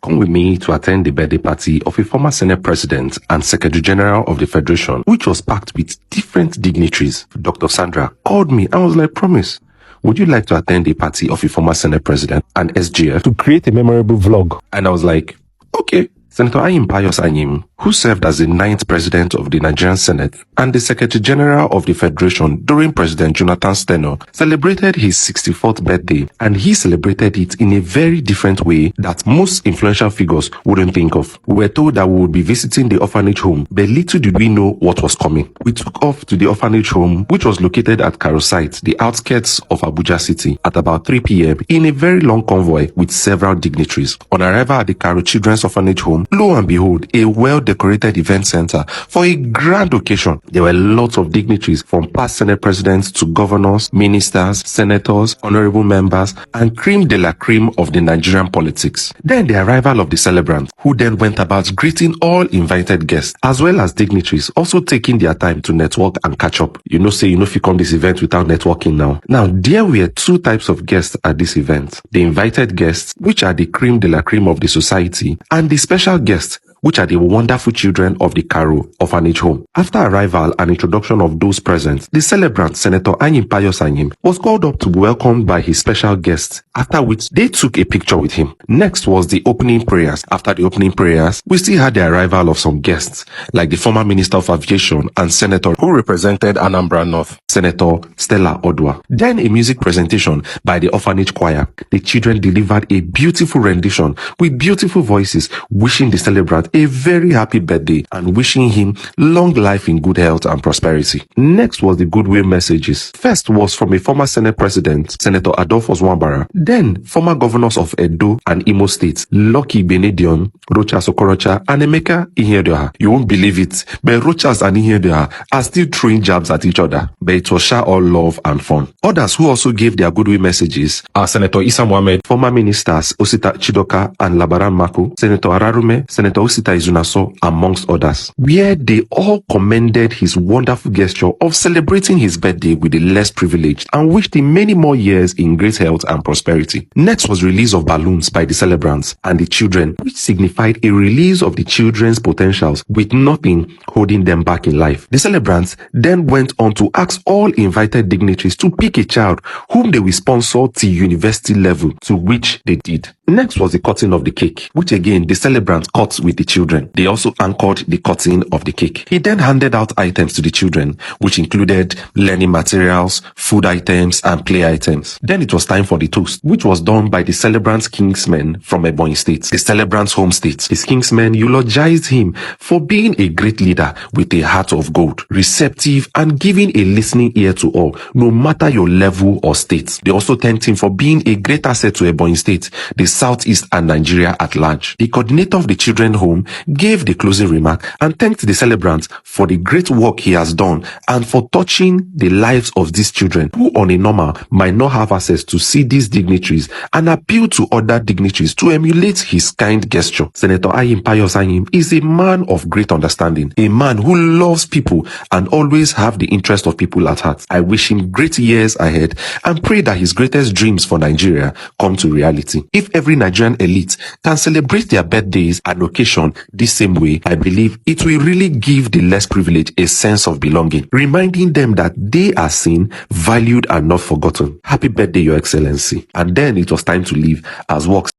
come with me to attend the birthday party of a former Senate President and Secretary General of the Federation, which was packed with different dignitaries. Dr. Sandra called me and was like, "Promise, would you like to attend a party of a former Senate President and SGF to create a memorable vlog?" And I was like, okay. Senator Ayim Pius Anyim, who served as the 9th President of the Nigerian Senate and the Secretary General of the Federation during President Jonathan's tenure, celebrated his 64th birthday, and he celebrated it in a very different way that most influential figures wouldn't think of. We were told that we would be visiting the orphanage home, but little did we know what was coming. We took off to the orphanage home, which was located at Karo site, the outskirts of Abuja City, at about 3 p.m. in a very long convoy with several dignitaries. On arrival at the Karo Children's Orphanage Home, lo and behold, a well-decorated event center for a grand occasion. There were lots of dignitaries from past Senate presidents to governors, ministers, senators, honorable members, and creme de la creme of the Nigerian politics. Then the arrival of the celebrants, who then went about greeting all invited guests, as well as dignitaries, also taking their time to network and catch up. You know, say, if you come this event without networking now. Now, there were two types of guests at this event. The invited guests, which are the creme de la creme of the society, and the special guests, which are the wonderful children of the Karo Orphanage Home. After arrival and introduction of those present, the celebrant, Senator Ayim Pius Anyim, was called up to be welcomed by his special guests, after which they took a picture with him. Next was the opening prayers. After the opening prayers, we still had the arrival of some guests, like the former Minister of Aviation and Senator who represented Anambra North, Senator Stella Odua. Then a music presentation by the orphanage choir. The children delivered a beautiful rendition with beautiful voices, wishing the celebrant a very happy birthday and wishing him long life in good health and prosperity. Next was the goodwill messages. First was from a former Senate President, Senator Adolphus Wambara. Then former governors of Edo and Imo states, Lucky Benedion, Rochas Okorocha, and Emeka Ihedioha. You won't believe it, but Rochas and Ihedioha are still throwing jabs at each other, but it was all love and fun. Others who also gave their goodwill messages are Senator Issa Mohammed, former ministers Osita Chidoka and Labaran Mako, Senator Ararume, Senator Osita Izunaso, amongst others, where they all commended his wonderful gesture of celebrating his birthday with the less privileged and wished him many more years in great health and prosperity. Next was release of balloons by the celebrants and the children, which signified a release of the children's potentials with nothing holding them back in life. The celebrants then went on to ask all invited dignitaries to pick a child whom they will sponsor to university level, to which they did. Next was the cutting of the cake, which again the celebrants cut with the children. They also anchored the cutting of the cake. He then handed out items to the children, which included learning materials, food items, and play items. Then it was time for the toast, which was done by the celebrant's kingsmen from Ebonyi State, the celebrant's home state. His kingsmen eulogized him for being a great leader with a heart of gold, receptive and giving a listening ear to all, no matter your level or state. They also thanked him for being a great asset to Ebonyi State, the Southeast and Nigeria at large. The coordinator of the children's home gave the closing remark and thanked the celebrant for the great work he has done and for touching the lives of these children who on a normal might not have access to see these dignitaries, and appeal to other dignitaries to emulate his kind gesture. Senator Ayim Pius Anyim is a man of great understanding, a man who loves people and always have the interest of people at heart. I wish him great years ahead and pray that his greatest dreams for Nigeria come to reality. If every Nigerian elite can celebrate their birthdays and occasion this same way, I believe it will really give the less privileged a sense of belonging, reminding them that they are seen, valued, and not forgotten. Happy birthday, Your Excellency. And then it was time to leave as work